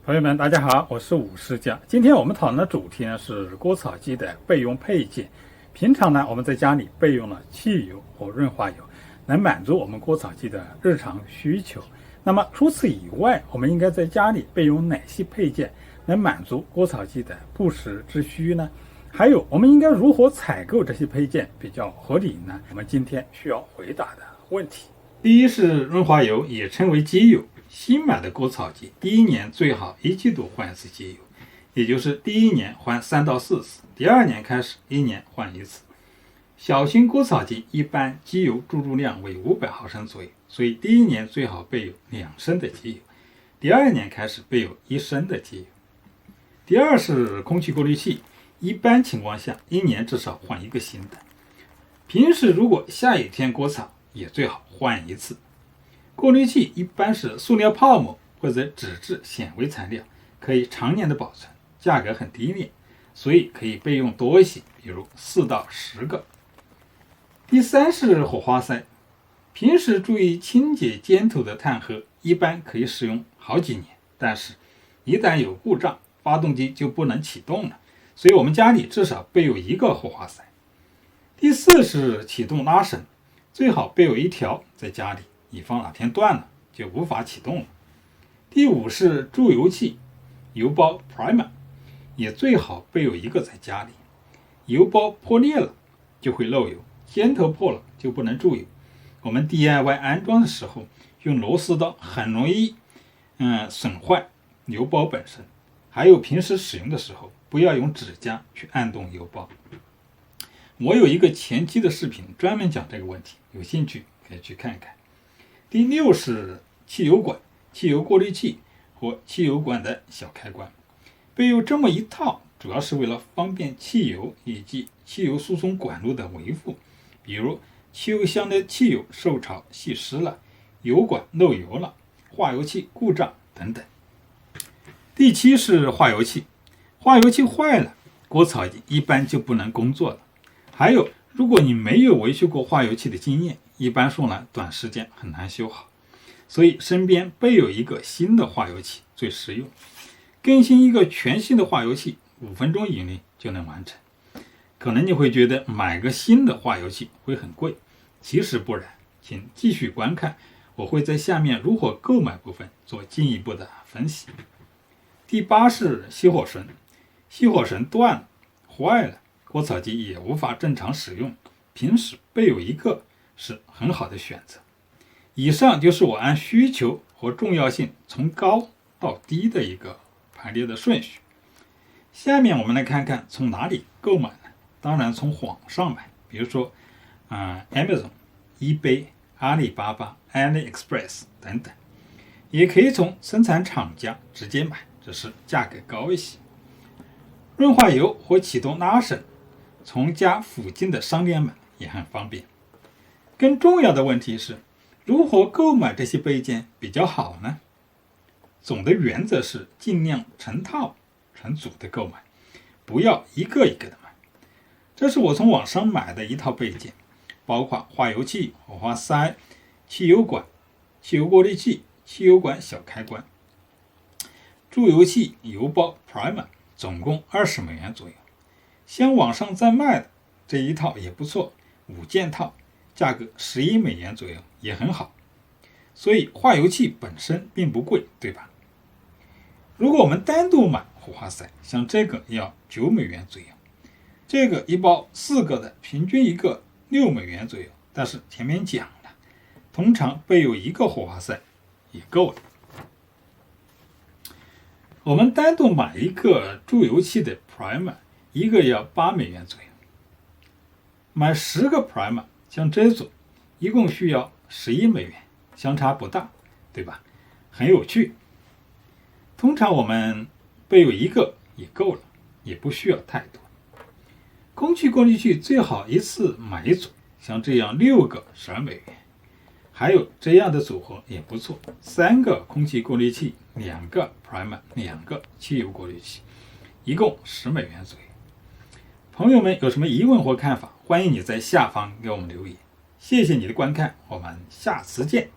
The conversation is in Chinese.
朋友们，大家好，我是武师家。今天我们讨论的主题呢是锅炒鸡的备用配件。平常呢，我们在家里备用了汽油或润滑油，能满足我们锅炒鸡的日常需求。那么除此以外，我们应该在家里备用哪些配件，能满足锅炒鸡的不时之需呢？还有，我们应该如何采购这些配件比较合理呢？我们今天需要回答的问题。第一是润滑油，也称为机油。新买的锅炒鸡第一年最好1季度换一次机油，也就是第一年换3到4次，第二年开始1年换1次。小型锅炒鸡一般机油注入量为500毫升左右，所以第一年最好备有2升的机油，第二年开始备有1升的机油。第二是空气过滤器，一般情况下1年至少换1个新的。平时如果下雨天锅炒，也最好换1次。过滤器一般是塑料泡沫或者纸质纤维材料，可以常年的保存，价格很低廉，所以可以备用多一些，比如4到10个。第三是火花塞，平时注意清洁尖头的炭盒，一般可以使用好几年，但是一旦有故障，发动机就不能启动了，所以我们家里至少备有1个火花塞。第四是启动拉绳，最好备有1条在家里，以防哪天断了就无法启动了。第五是注油器，油包 primer 也最好备有1个在家里，油包破裂了就会漏油，尖头破了就不能注油。我们 DIY 安装的时候用螺丝刀很容易损坏油包本身，还有平时使用的时候不要用指甲去按动油包。我有一个前期的视频专门讲这个问题，有兴趣可以去看看。第六是汽油管、汽油过滤器或汽油管的小开关，备有这么一套，主要是为了方便汽油以及汽油输送管路的维护，比如汽油箱的汽油受潮稀释了，油管漏油了，化油器故障等等。第七是化油器，化油器坏了，锅炒鸡一般就不能工作了。还有，如果你没有维修过化油器的经验，一般说来短时间很难修好，所以身边备有一个新的化油器最实用。更新一个全新的化油器5分钟以内就能完成。可能你会觉得买个新的化油器会很贵，其实不然，请继续观看，我会在下面如何购买部分做进一步的分析。第八是熄火绳，熄火绳断了、坏了，锅炒鸡也无法正常使用，平时备有1个是很好的选择。以上就是我按需求和重要性从高到低的一个排列的顺序。下面我们来看看从哪里购买呢？当然从网上买，比如说Amazon、eBay、阿里巴巴、AliExpress 等等，也可以从生产厂家直接买，只是价格高一些。润滑油或启动拉绳，从家附近的商店买也很方便。更重要的问题是，如何购买这些备件比较好呢？总的原则是尽量成套成组的购买，不要一个一个的买。这是我从网上买的一套备件，包括化油器、火花塞、汽油管、汽油过滤器、汽油管小开关、注油器、油包 primer， 总共20美元左右。像网上在卖的这一套也不错，5件套，价格11美元左右，也很好。所以化油器本身并不贵，对吧？如果我们单独买火花塞，像这个要9美元左右，这个一包4个的，平均一个6美元左右。但是前面讲了，通常备有1个火花塞也够了。我们单独买一个注油器的 primer， 一个要8美元左右。买10个 primer， 像这组一共需要11美元，相差不大，对吧？很有趣。通常我们备有1个也够了，也不需要太多。空气过滤器最好一次买一组，像这样6个12美元。还有这样的组合也不错，3个空气过滤器，2个 primer， 2个汽油过滤器，一共10美元左右。朋友们有什么疑问或看法，欢迎你在下方给我们留言。谢谢你的观看，我们下次见。